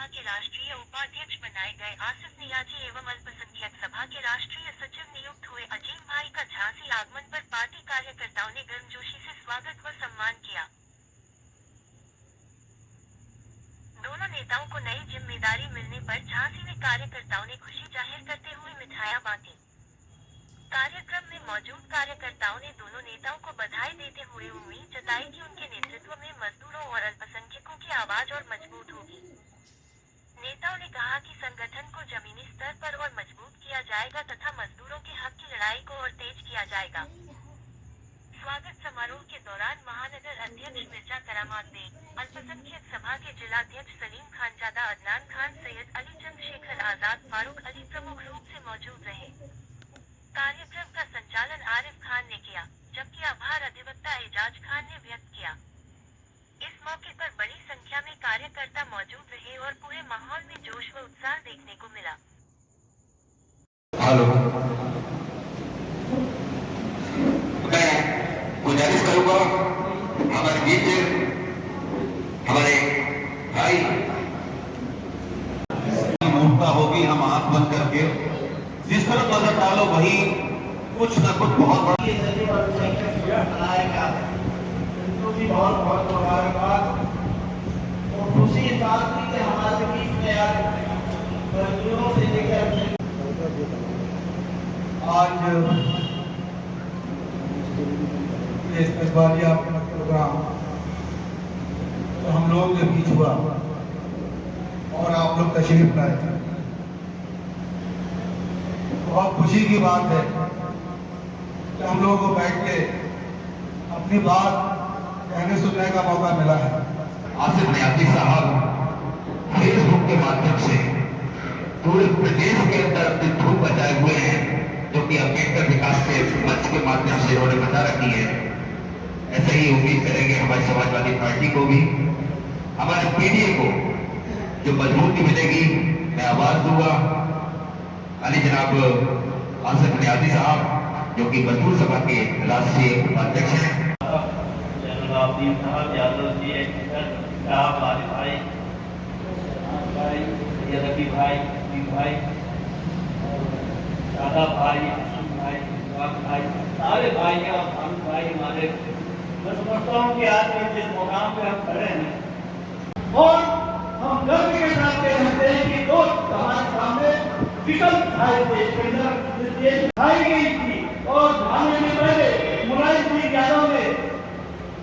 सभा के राष्ट्रीय उपाध्यक्ष बनाए गए आसिफ नियाजी एवं अल्पसंख्यक सभा के राष्ट्रीय सचिव नियुक्त हुए अजीम भाई का झांसी आगमन पर पार्टी कार्यकर्ताओं ने गर्मजोशी से स्वागत व सम्मान किया। दोनों नेताओं को नई जिम्मेदारी मिलने पर झांसी में कार्यकर्ताओं ने खुशी जाहिर करते हुए मिठाइयां बांटी। कार्यक्रम में मौजूद कार्यकर्ताओं ने दोनों नेताओं को बधाई देते हुए उम्मीद जताई कि उनके नेतृत्व में मजदूरों और अल्पसंख्यकों की आवाज और मजबूत होगी। नेताओं ने कहा कि संगठन को जमीनी स्तर पर और मजबूत किया जाएगा तथा मजदूरों के हक की लड़ाई को और तेज किया जाएगा। स्वागत समारोह के दौरान महानगर अध्यक्ष मिर्जा करामात बेग, अल्पसंख्यक सभा के जिलाध्यक्ष सलीम खानजादा, अदनान खान, सैयद अली, चंद्रशेखर आजाद, फारूक अली प्रमुख रूप से मौजूद रहे। कार्यक्रम का संचालन आरिफ खान ने किया, जबकि आभार अधिवक्ता एजाज खान ने व्यक्त किया। इस मौके पर बड़ी संख्या में कार्यकर्ता मौजूद रहे और पूरे माहौल में जोश व उत्साह देखने को मिला। हेलो, मैं गुजारिश करूंगा हमारे बीच हमारे भाई मूर्ता होगी, हम आंख बंद करके जिस तरफ नजर डालो वही कुछ न कुछ बहुत बड़ा बनाएगा। उनको भी बहुत बहुत मुबारकबाद और खुशी इस बात की कि हमारे बीच में मजदूरों से लेकर आज ये इस्तकबालिया प्रोग्राम तो हम लोग के बीच हुआ और आप लोग तशरीफ लाए। बहुत खुशी की बात है कि हम लोगों को बैठ के अपनी बात कहने सुनने का मौका मिला है। आसिफ नियाजी साहब फेसबुक के माध्यम से पूरे प्रदेश के अंदर अपनी धूम बचाए हुए हैं, जो कि अम्बेडकर विकास के मंच के माध्यम से उन्होंने बता रखी है। ऐसे ही उम्मीद करेंगे हमारी समाजवादी पार्टी को भी, हमारे पीडीए को जो मजबूती मिलेगी। मैं आवाज दूंगा अली जनाब आसिफ नियाजी साहब, जो कि मजदूर सभा के राष्ट्रीय उपाध्यक्ष हैं। जनरल साहब यादव जी, साहब आरिफ भाई, रफी भाई, दादा भाई, भाई, सारे भाई और हम भाई हमारे, मैं समझता हूँ कि आज जिस मुकाम पे हम खड़े हैं और हम गर्व के साथ कह सकते हैं कि दो हमारे सामने विकल्प दिखाई देश के अंदर देश दिखाई गई थी और भागने से पहले मुलायम सिंह यादव ने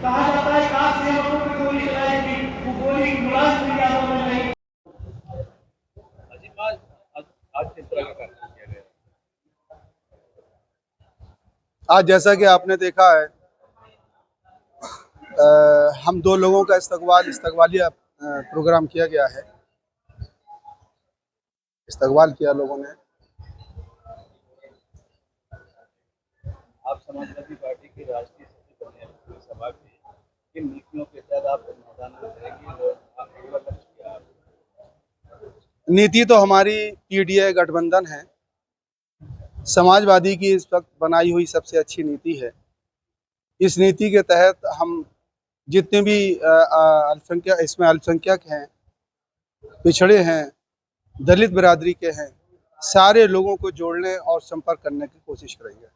कहा जाता है कार से पर गोली चलाई थी, वो गोली मुलायम सिंह यादव ने नहीं। आज जैसा कि आपने देखा है हम दो लोगों का इस्तकबालिया प्रोग्राम किया गया है। इस्तकबाल किया लोगों ने। आप समाजवादी पार्टी की राष्ट्रीय सचिव बने हैं, सभा की किन नीतियों के तहत आप मैदान में रहेंगे और आप नीति तो हमारी पीडीए गठबंधन है, समाजवादी की इस वक्त बनाई हुई सबसे अच्छी नीति है। इस नीति के तहत हम जितने भी अल्पसंख्यक हैं, पिछड़े हैं, दलित बिरादरी के हैं, सारे लोगों को जोड़ने और संपर्क करने की कोशिश करेंगे।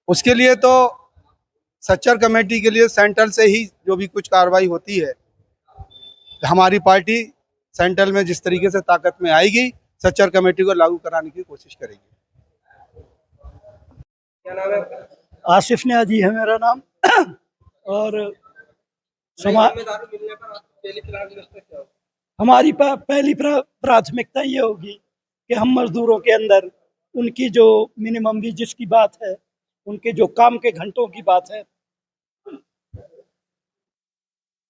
उसके लिए तो सच्चर कमेटी के लिए सेंट्रल से ही जो भी कुछ कार्रवाई होती है, हमारी पार्टी सेंट्रल में जिस तरीके से ताकत में आएगी, सच्चर कमेटी को लागू कराने की कोशिश करेगी। क्या नाम है? आसिफ नियाजी है मेरा नाम। और हमारी पहली प्राथमिकता ये होगी कि हम मजदूरों के अंदर उनकी जो मिनिमम वेजेस की बात है, उनके जो काम के घंटों की बात है,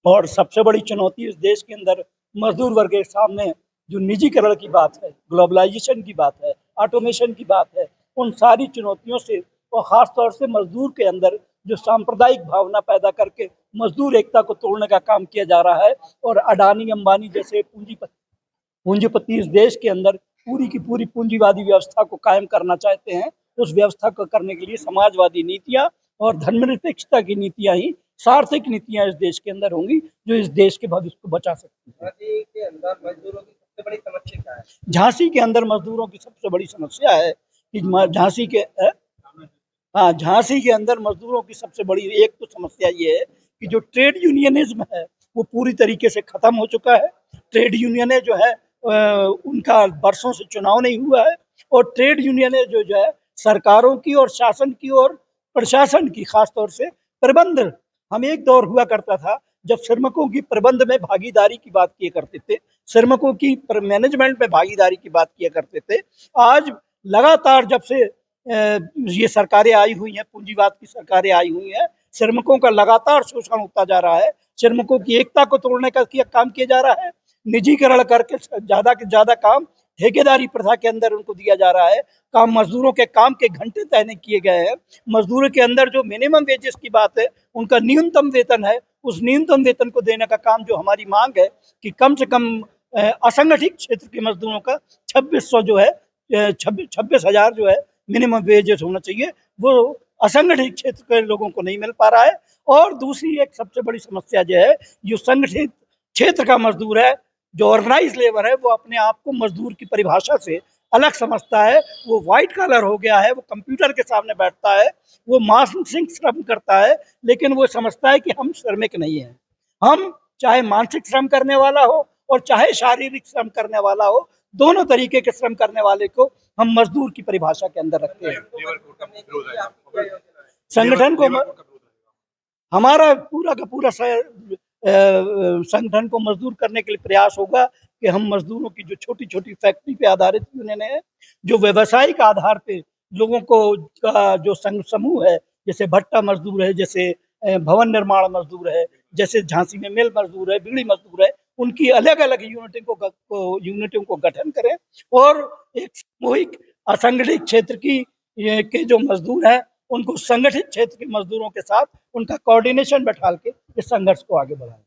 और सबसे बड़ी चुनौती इस देश के अंदर मजदूर वर्ग के सामने जो निजीकरण की बात है, ग्लोबलाइजेशन की बात है, ऑटोमेशन की बात है, उन सारी चुनौतियों से और ख़ास तौर से मजदूर के अंदर जो सांप्रदायिक भावना पैदा करके मजदूर एकता को तोड़ने का काम किया जा रहा है और अडानी अंबानी जैसे पूंजीपति इस देश के अंदर पूरी की पूरी पूंजीवादी व्यवस्था को कायम करना चाहते हैं। उस व्यवस्था को करने के लिए समाजवादी नीतियां और धर्मनिरपेक्षता की नीतियां ही सार्थक नीतियां इस देश के अंदर होंगी जो इस देश के भविष्य को बचा सकती है। झांसी के अंदर मजदूरों की सबसे बड़ी समस्या क्या है? झांसी के अंदर मजदूरों की सबसे बड़ी समस्या है कि झांसी के अंदर मजदूरों की सबसे बड़ी एक तो समस्या ये है कि जो ट्रेड यूनियनिज्म है वो पूरी तरीके से खत्म हो चुका है। ट्रेड यूनियन जो है उनका वर्षों से चुनाव नहीं हुआ है और ट्रेड यूनियन जो है सरकारों की और शासन की और प्रशासन की, खासतौर से प्रबंध। हम एक दौर हुआ करता था जब श्रमिकों की प्रबंध में भागीदारी की बात किया करते थे, श्रमिकों की मैनेजमेंट में भागीदारी की बात किया करते थे। आज लगातार जब से ये सरकारें आई हुई हैं, पूंजीवाद की सरकारें आई हुई हैं, श्रमिकों का लगातार शोषण होता जा रहा है, श्रमिकों की एकता को तोड़ने का काम किया जा रहा है, निजीकरण करके ज्यादा के ज्यादा काम ठेकेदारी प्रथा के अंदर उनको दिया जा रहा है। काम मजदूरों के काम के घंटे तय नहीं किए गए हैं। मजदूरों के अंदर जो मिनिमम वेजेस की बात है, उनका न्यूनतम वेतन है, उस न्यूनतम वेतन को देने का काम जो हमारी मांग है कि कम से कम असंगठित क्षेत्र के मजदूरों का 2600 जो है 26,000 जो है मिनिमम वेजेस होना चाहिए, वो असंगठित क्षेत्र के लोगों को नहीं मिल पा रहा है। और दूसरी एक सबसे बड़ी समस्या जो है, जो संगठित क्षेत्र का मजदूर है, जो ऑर्गेनाइज लेबर है, वो अपने आप को मजदूर की परिभाषा से अलग समझता है। वो व्हाइट कॉलर हो गया है, वो कंप्यूटर के सामने बैठता है, वो मानसिक श्रम करता है, लेकिन वो समझता है कि हम श्रमिक नहीं हैं। हम चाहे मानसिक श्रम करने वाला हो और चाहे शारीरिक श्रम करने वाला हो, दोनों तरीके के श्रम करने वाले को हम मजदूर की परिभाषा के अंदर रखते हैं। संगठन को हमारा पूरा का पूरा संगठन को मजदूर करने के लिए प्रयास होगा कि हम मजदूरों की जो छोटी छोटी फैक्ट्री पे आधारित यूनियन है, जो व्यवसायिक आधार पे लोगों को का जो संघ समूह है, जैसे भट्टा मजदूर है, जैसे भवन निर्माण मजदूर है, जैसे झांसी में मिल मजदूर है, बिजली मजदूर है, उनकी अलग अलग यूनिटों को गठन करें और एक सामूहिक असंगठित क्षेत्र के जो मजदूर हैं उनको संगठित क्षेत्र के मजदूरों के साथ उनका कोऑर्डिनेशन बैठा के इस संघर्ष को आगे बढ़ाएं।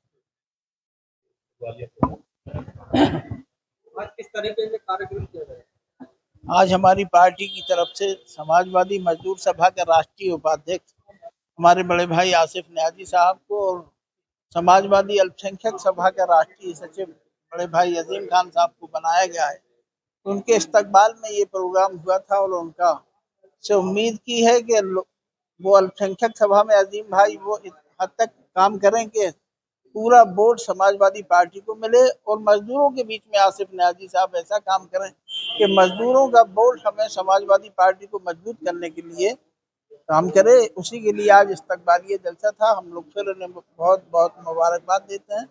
आज किस तरीके से कार्यक्रम किया गया? आज हमारी पार्टी की तरफ से समाजवादी मजदूर सभा के राष्ट्रीय उपाध्यक्ष हमारे बड़े भाई आसिफ न्याजी साहब को और समाजवादी अल्पसंख्यक सभा के राष्ट्रीय सचिव बड़े भाई अजीम खान साहब को बनाया गया है। उनके इस्तकबाल में ये प्रोग्राम हुआ था और उनका से उम्मीद की है कि वो अल्पसंख्यक सभा में अजीम भाई वो इस हद तक काम करें कि पूरा बोर्ड समाजवादी पार्टी को मिले और मजदूरों के बीच में आसिफ न्याजी साहब ऐसा काम करें कि मजदूरों का बोर्ड हमें समाजवादी पार्टी को मजबूत करने के लिए काम करे। उसी के लिए आज इस्तकबालिया जलसा था। हम लोग फिर उन्हें बहुत बहुत मुबारकबाद देते हैं।